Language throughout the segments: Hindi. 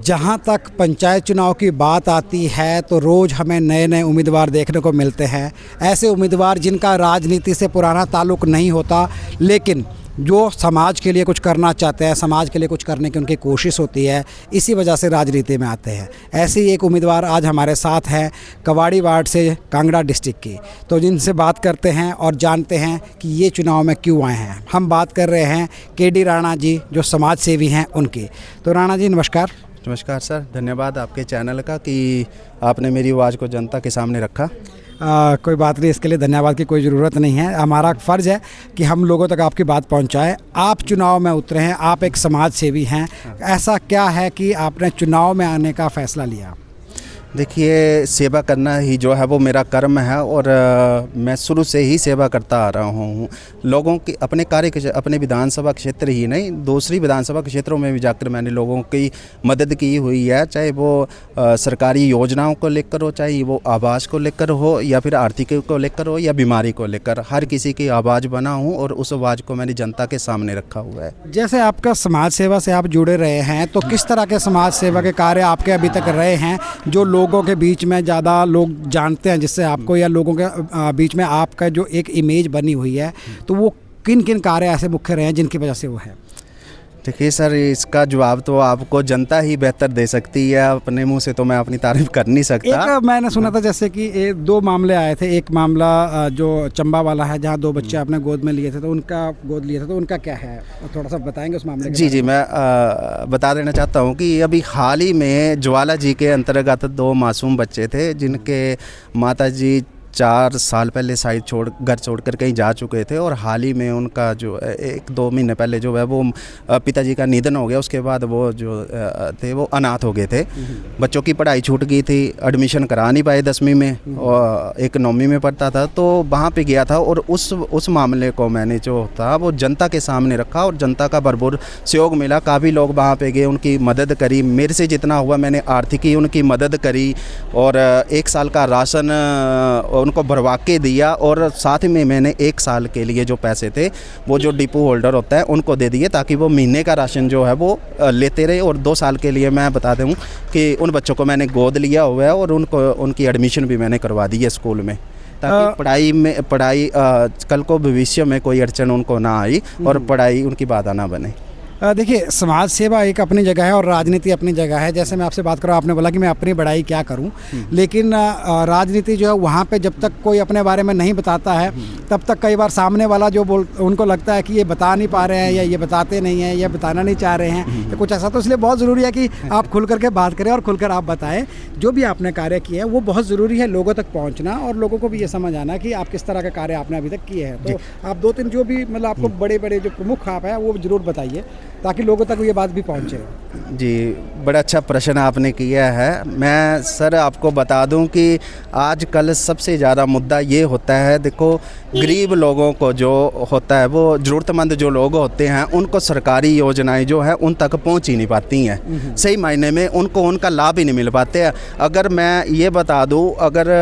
जहाँ तक पंचायत चुनाव की बात आती है तो रोज़ हमें नए नए उम्मीदवार देखने को मिलते हैं। ऐसे उम्मीदवार जिनका राजनीति से पुराना ताल्लुक़ नहीं होता, लेकिन जो समाज के लिए कुछ करना चाहते हैं, समाज के लिए कुछ करने की उनकी कोशिश होती है, इसी वजह से राजनीति में आते हैं। ऐसे ही एक उम्मीदवार आज हमारे साथ हैं कवाड़ी वार्ड से, कांगड़ा डिस्ट्रिक्ट की। तो जिनसे बात करते हैं और जानते हैं कि ये चुनाव में क्यों आए हैं। हम बात कर रहे हैं केडी राणा जी, जो समाज सेवी हैं उनकी। तो राणा जी नमस्कार। नमस्कार सर, धन्यवाद आपके चैनल का कि आपने मेरी आवाज़ को जनता के सामने रखा। कोई बात नहीं, इसके लिए धन्यवाद की कोई ज़रूरत नहीं है। हमारा फ़र्ज़ है कि हम लोगों तक आपकी बात पहुंचाएं। आप चुनाव में उतरे हैं, आप एक समाज सेवी हैं। ऐसा क्या है कि आपने चुनाव में आने का फ़ैसला लिया? देखिए, सेवा करना ही जो है वो मेरा कर्म है और मैं शुरू से ही सेवा करता आ रहा हूँ। लोगों की अपने विधानसभा क्षेत्र ही नहीं, दूसरी विधानसभा क्षेत्रों में भी जाकर मैंने लोगों की मदद की हुई है, चाहे वो सरकारी योजनाओं को लेकर हो, चाहे वो आवास को लेकर हो, या फिर आर्थिक को लेकर हो, या बीमारी को लेकर। हर किसी की आवाज़ बना हूँ और उस आवाज़ को मैंने जनता के सामने रखा हुआ है। जैसे आपका समाज सेवा से आप जुड़े रहे हैं, तो किस तरह के समाज सेवा के कार्य आपके अभी तक रहे हैं जो लोगों के बीच में ज़्यादा लोग जानते हैं, जिससे आपको या लोगों के बीच में आपका जो एक इमेज बनी हुई है, तो वो किन किन कार्य ऐसे मुख्य रहे हैं जिनकी वजह से वो है? देखिए सर, इसका जवाब तो आपको जनता ही बेहतर दे सकती है, अपने मुंह से तो मैं अपनी तारीफ कर नहीं सकता। एक मैंने सुना था जैसे कि दो मामले आए थे। एक मामला जो चंबा वाला है, जहाँ दो बच्चे आपने गोद में लिए थे, तो उनका क्या है, थोड़ा सा बताएंगे उस मामले के? जी, मैं बता देना चाहता हूँ कि अभी हाल ही में ज्वाला जी के अंतर्गत दो मासूम बच्चे थे, जिनके माता जी 4 साल पहले घर छोड़कर कहीं जा चुके थे, और हाल ही में उनका जो 1-2 महीने पहले जो है वो पिताजी का निधन हो गया। उसके बाद वो जो थे वो अनाथ हो गए थे। बच्चों की पढ़ाई छूट गई थी, एडमिशन करा नहीं पाए 10वीं में, और एक 9वीं में पढ़ता था। तो वहाँ पे गया था और उस मामले को मैंने जो था वो जनता के सामने रखा और जनता का भरपूर सहयोग मिला। काफ़ी लोग वहाँ पे गए, उनकी मदद करी। मेरे से जितना हुआ मैंने आर्थिक ही उनकी मदद करी, और 1 साल का राशन उनको भरवा के दिया, और साथ में मैंने 1 साल के लिए जो पैसे थे वो जो डिपो होल्डर होता है उनको दे दिए, ताकि वो महीने का राशन जो है वो लेते रहे। और 2 साल के लिए मैं बता दूं कि उन बच्चों को मैंने गोद लिया हुआ है, और उनकी एडमिशन भी मैंने करवा दी है स्कूल में, ताकि पढ़ाई कल को भविष्य में कोई अड़चन उनको ना आई और पढ़ाई उनकी बाधा ना बने। देखिए, समाज सेवा एक अपनी जगह है और राजनीति अपनी जगह है। जैसे मैं आपसे बात करूँ, आपने बोला कि मैं अपनी बड़ाई क्या करूँ, लेकिन राजनीति जो है वहाँ पे जब तक कोई अपने बारे में नहीं बताता है, तब तक कई बार सामने वाला जो उनको लगता है कि ये बता नहीं पा रहे हैं, या ये बताते नहीं हैं, या बताना नहीं चाह रहे हैं, तो कुछ ऐसा। तो इसलिए बहुत ज़रूरी है कि आप खुल करके बात करें और खुलकर आप बताएं जो भी आपने कार्य किए हैं। वो बहुत ज़रूरी है लोगों तक पहुँचना, और लोगों को भी ये समझ आना कि आप किस तरह के कार्य आपने अभी तक किए हैं। तो आप 2-3 जो भी मतलब आपको बड़े बड़े जो प्रमुख आप हैं वो ज़रूर बताइए, ताकि लोगों तक ये बात भी पहुंचे। जी, बड़ा अच्छा प्रश्न आपने किया है। मैं सर आपको बता दूं कि आजकल सबसे ज़्यादा मुद्दा ये होता है, देखो गरीब लोगों को जो होता है, वो ज़रूरतमंद जो लोग होते हैं, उनको सरकारी योजनाएं जो है उन तक पहुंच ही नहीं पाती हैं। सही मायने में उनको उनका लाभ ही नहीं मिल पाते हैं। अगर मैं ये बता दूं, अगर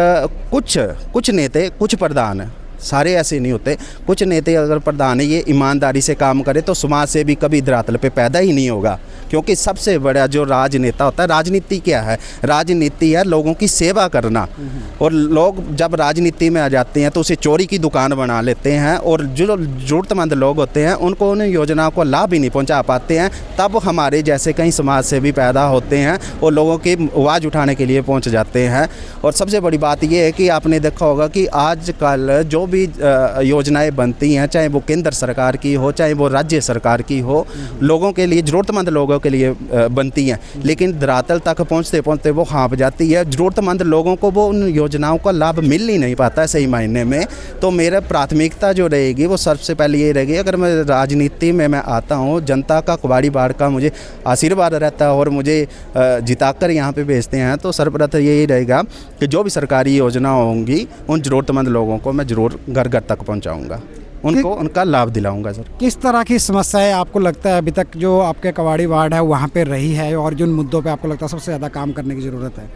कुछ नेता, कुछ प्रधान, सारे ऐसे नहीं होते, कुछ नेता अगर प्रधान ये ईमानदारी से काम करे तो समाज से भी कभी धरातल पे पैदा ही नहीं होगा। क्योंकि सबसे बड़ा जो राजनेता होता है, राजनीति क्या है? राजनीति है लोगों की सेवा करना। और लोग जब राजनीति में आ जाते हैं तो उसे चोरी की दुकान बना लेते हैं, और जो ज़रूरतमंद लोग होते हैं उनको उन योजनाओं को लाभ ही नहीं पहुंचा पाते हैं। तब हमारे जैसे कई समाज से भी पैदा होते हैं और लोगों की आवाज़ उठाने के लिए पहुँच जाते हैं। और सबसे बड़ी बात यह है कि आपने देखा होगा कि आजकल जो भी योजनाएं बनती हैं, चाहे वो केंद्र सरकार की हो, चाहे वो राज्य सरकार की हो, लोगों के लिए, ज़रूरतमंद लोगों के लिए बनती हैं, लेकिन धरातल तक पहुंचते पहुंचते वो हाँप जाती है। ज़रूरतमंद लोगों को वो उन योजनाओं का लाभ मिल ही नहीं पाता है सही मायने में। तो मेरा प्राथमिकता जो रहेगी वो सबसे पहले ये रहेगी, अगर मैं राजनीति में मैं आता हूँ, जनता का, कवाड़ी वार्ड का मुझे आशीर्वाद रहता है और मुझे जिताकर यहाँ पे भेजते हैं, तो सर्वप्रथम यही रहेगा कि जो भी सरकारी योजना होंगी उन ज़रूरतमंद लोगों को मैं ज़रूर घर घर तक पहुंचाऊंगा, उनको उनका लाभ दिलाऊंगा। सर, किस तरह की समस्याएं आपको लगता है अभी तक जो आपके कवाड़ी वार्ड है वहाँ पे रही है, और जिन मुद्दों पे आपको लगता है सबसे ज़्यादा काम करने की ज़रूरत है?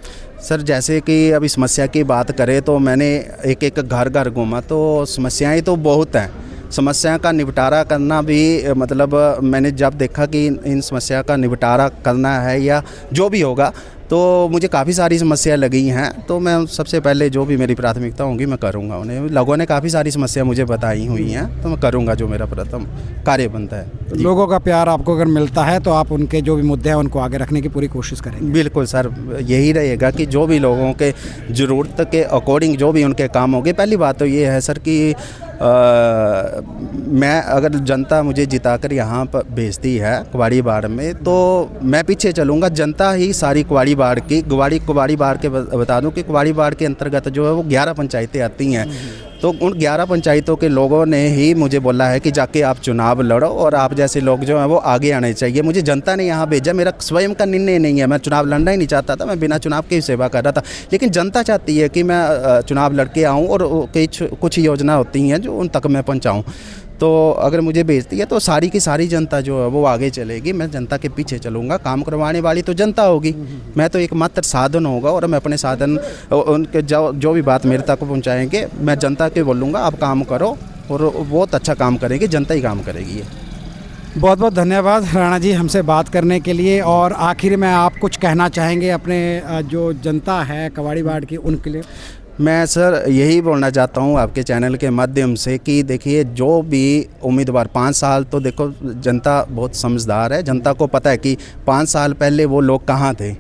सर, जैसे कि अभी समस्या की बात करें तो मैंने एक घर घूमा, तो समस्याएं तो बहुत हैं। समस्या का निपटारा करना भी मतलब मैंने जब देखा कि इन समस्या का निपटारा करना है या जो भी होगा, तो मुझे काफ़ी सारी समस्या लगी हैं। तो मैं सबसे पहले जो भी मेरी प्राथमिकता होंगी मैं करूँगा। उन्हें लोगों ने काफ़ी सारी समस्या मुझे बताई हुई हैं, तो मैं करूँगा जो मेरा प्रथम कार्य बनता है। तो लोगों का प्यार आपको अगर मिलता है तो आप उनके जो भी मुद्दे हैं उनको आगे रखने की पूरी कोशिश करेंगे। बिल्कुल सर, यही रहेगा कि जो भी लोगों के ज़रूरत के अकॉर्डिंग जो भी उनके काम होंगे। पहली बात तो ये है सर कि मैं अगर जनता मुझे जिताकर यहाँ पर भेजती है कुवाड़ी बाड़ में, तो मैं पीछे चलूँगा। जनता ही सारी कुवाड़ी बाड़ की कुवाड़ी बाड़ के बता दूँ कि कुवाड़ी बाड़ के अंतर्गत जो है वो 11 पंचायतें आती हैं। तो उन 11 पंचायतों के लोगों ने ही मुझे बोला है कि जाके आप चुनाव लड़ो और आप जैसे लोग जो हैं वो आगे आने चाहिए। मुझे जनता ने यहाँ भेजा, मेरा स्वयं का निर्णय नहीं है। मैं चुनाव लड़ना ही नहीं चाहता था, मैं बिना चुनाव के ही सेवा कर रहा था। लेकिन जनता चाहती है कि मैं चुनाव लड़के आऊँ और कुछ योजना होती हैं जो उन तक मैं पहुँचाऊँ। तो अगर मुझे भेजती है तो सारी की सारी जनता जो है वो आगे चलेगी। मैं जनता के पीछे चलूँगा। काम करवाने वाली तो जनता होगी, मैं तो एक मात्र साधन होगा। और मैं अपने साधन उनके जो भी बात मेरे तक पहुँचाएंगे, मैं जनता के बोलूँगा आप काम करो, और बहुत अच्छा काम करेंगे, जनता ही काम करेगी। ये बहुत बहुत धन्यवाद राणा जी हमसे बात करने के लिए। और आखिर में आप कुछ कहना चाहेंगे अपने जो जनता है कवाड़ी बाड़ की उनके लिए? मैं सर यही बोलना चाहता हूँ आपके चैनल के माध्यम से कि देखिए, जो भी उम्मीदवार 5 साल, तो देखो जनता बहुत समझदार है। जनता को पता है कि 5 साल पहले वो लोग कहाँ थे।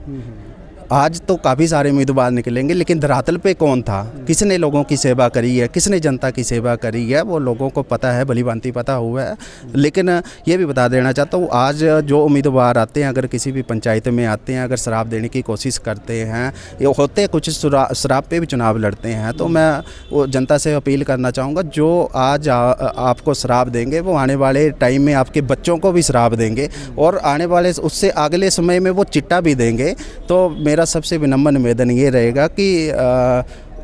आज तो काफ़ी सारे उम्मीदवार निकलेंगे, लेकिन धरातल पे कौन था, किसने लोगों की सेवा करी है, किसने जनता की सेवा करी है, वो लोगों को पता है, भली भांति पता हुआ है। लेकिन ये भी बता देना चाहता हूँ, आज जो उम्मीदवार आते हैं, अगर किसी भी पंचायत में आते हैं, अगर शराब देने की कोशिश करते हैं, ये होते कुछ शराब पे भी चुनाव लड़ते हैं, तो मैं वो जनता से अपील करना चाहूँगा, जो आज आपको शराब देंगे वो आने वाले टाइम में आपके बच्चों को भी शराब देंगे, और आने वाले उससे अगले समय में वो चिट्टा भी देंगे। तो मेरा सबसे विनम्र निवेदन ये रहेगा कि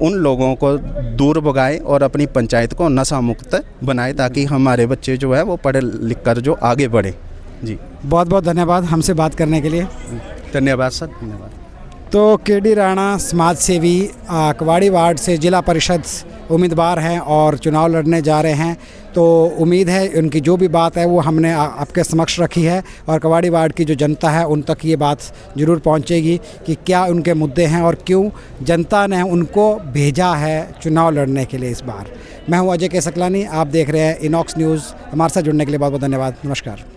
उन लोगों को दूर भगाएं और अपनी पंचायत को नशा मुक्त बनाएं, ताकि हमारे बच्चे जो है वो पढ़ लिख कर जो आगे बढ़े। जी बहुत बहुत धन्यवाद हमसे बात करने के लिए। धन्यवाद सर, धन्यवाद। तो केडी राणा समाज सेवी कवाड़ी वार्ड से जिला परिषद उम्मीदवार हैं और चुनाव लड़ने जा रहे हैं। तो उम्मीद है उनकी जो भी बात है वो हमने आपके समक्ष रखी है, और कवाड़ी वार्ड की जो जनता है उन तक ये बात ज़रूर पहुंचेगी कि क्या उनके मुद्दे हैं और क्यों जनता ने उनको भेजा है चुनाव लड़ने के लिए इस बार। मैं हूं अजय के सकलानी, आप देख रहे हैं इनॉक्स न्यूज़। हमारे साथ जुड़ने के लिए बहुत बहुत धन्यवाद। नमस्कार।